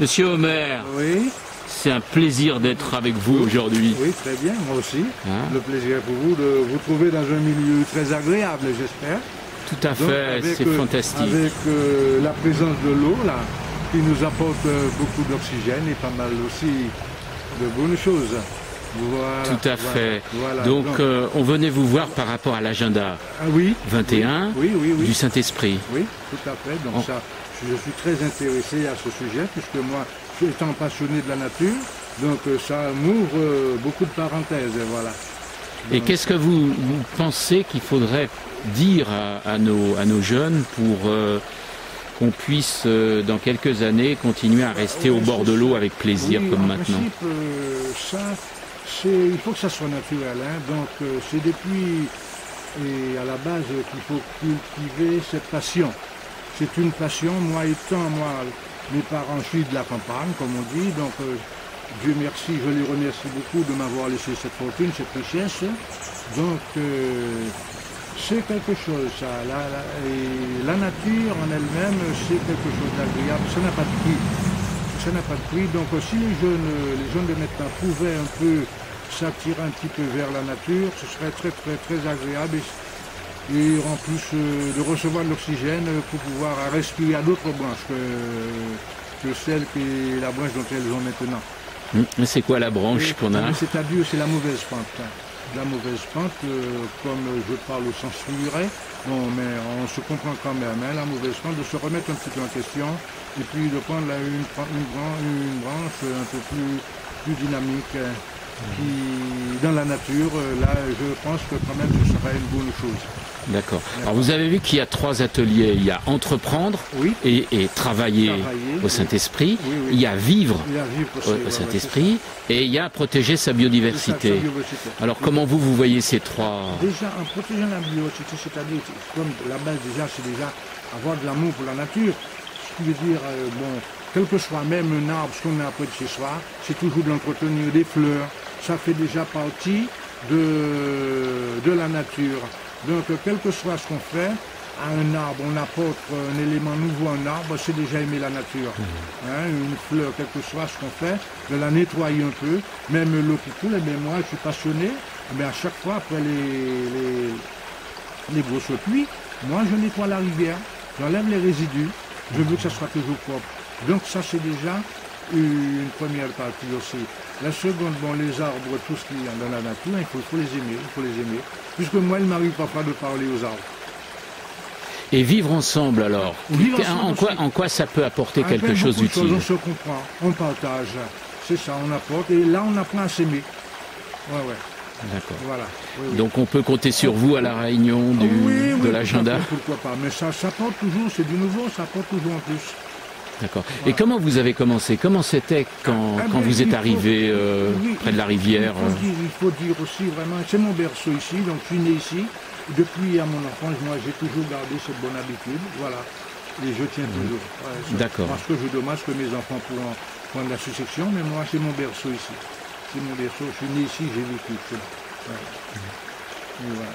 Monsieur Omer, Oui, c'est un plaisir d'être avec vous aujourd'hui. oui, très bien, moi aussi. Hein? Le plaisir pour vous de vous trouver dans un milieu très agréable, j'espère. Tout à Donc, fait, c'est fantastique. Avec la présence de l'eau, là, qui nous apporte beaucoup d'oxygène et pas mal aussi de bonnes choses. Voilà, Tout à fait. Voilà. Donc, on venait vous voir par rapport à l'agenda Ah oui, 21 oui, du Saint-Esprit. oui, tout à fait. Donc ça, je suis très intéressé à ce sujet, puisque moi, étant passionné de la nature, donc ça m'ouvre beaucoup de parenthèses, voilà. Et Donc, qu'est-ce que vous pensez qu'il faudrait dire à nos jeunes pour qu'on puisse, dans quelques années, continuer à rester au bord de l'eau avec plaisir, oui, comme en maintenant? principe, il faut que ça soit naturel, hein. Donc c'est depuis et à la base qu'il faut cultiver cette passion. C'est une passion, mes parents suivent de la campagne, comme on dit, donc Dieu merci, je les remercie beaucoup de m'avoir laissé cette fortune, cette richesse. Donc c'est quelque chose, ça. Et la nature en elle-même, c'est quelque chose d'agréable, ça n'a pas de prix. Ça n'a pas de prix, donc si les jeunes de maintenant pouvaient un peu s'attirer un petit peu vers la nature, ce serait très très très agréable et en plus de recevoir de l'oxygène pour pouvoir respirer à d'autres branches que la branche dont elles ont maintenant. C'est quoi la branche qu'on a? C'est-à-dire, c'est la mauvaise pente. La mauvaise pente, comme je parle au sens figuré, bon, mais on se comprend quand même, hein, la mauvaise pente, de se remettre un petit peu en question et puis de prendre une branche un peu plus dynamique qui, dans la nature, là, je pense que quand même ce serait une bonne chose. D'accord. Alors vous avez vu qu'il y a 3 ateliers. Il y a entreprendre Oui. et travailler au Saint-Esprit. Oui, oui. Il y a vivre aussi, au Saint-Esprit et il y a protéger sa biodiversité. Alors comment vous voyez ces 3? Déjà, en protégeant la biodiversité, c'est-à-dire, comme la base déjà, c'est déjà avoir de l'amour pour la nature. Ce qui veut dire, bon, quel que soit même un arbre, ce qu'on a près de chez soi, c'est toujours de l'entretenir, des fleurs. Ça fait déjà partie de la nature. Donc, quel que soit ce qu'on fait, à un arbre, on apporte un élément nouveau à un arbre, c'est déjà aimer la nature. Hein, une fleur, quel que soit ce qu'on fait, de la nettoyer un peu, même l'eau qui coule, eh bien, moi je suis passionné, mais à chaque fois après les grosses pluies, moi je nettoie la rivière, j'enlève les résidus, je veux que ça soit toujours propre. Donc ça c'est déjà une première partie aussi. La seconde, bon, les arbres, tout ce qui est dans la nature, il faut les aimer, Puisque moi, il m'arrive parfois de parler aux arbres. Et vivre ensemble alors, en quoi ça peut apporter quelque chose d'utile? On se comprend, on partage, c'est ça, on apporte, et là on apprend à s'aimer. Ouais. D'accord. Voilà. Oui. Donc on peut compter sur vous à la réunion de l'agenda? Pourquoi pas, mais ça porte toujours, c'est du nouveau, ça porte toujours en plus. D'accord. Voilà. Et comment vous avez commencé? Comment c'était quand vous êtes arrivé près de la rivière? Il faut dire aussi vraiment, c'est mon berceau ici, donc je suis né ici. Depuis à mon enfance, moi j'ai toujours gardé cette bonne habitude, voilà. Et je tiens toujours. Ouais, d'accord. Parce que je dommage que mes enfants pourront prendre la succession, mais moi c'est mon berceau ici. C'est mon berceau, je suis né ici, j'ai vécu. Ouais. Et voilà.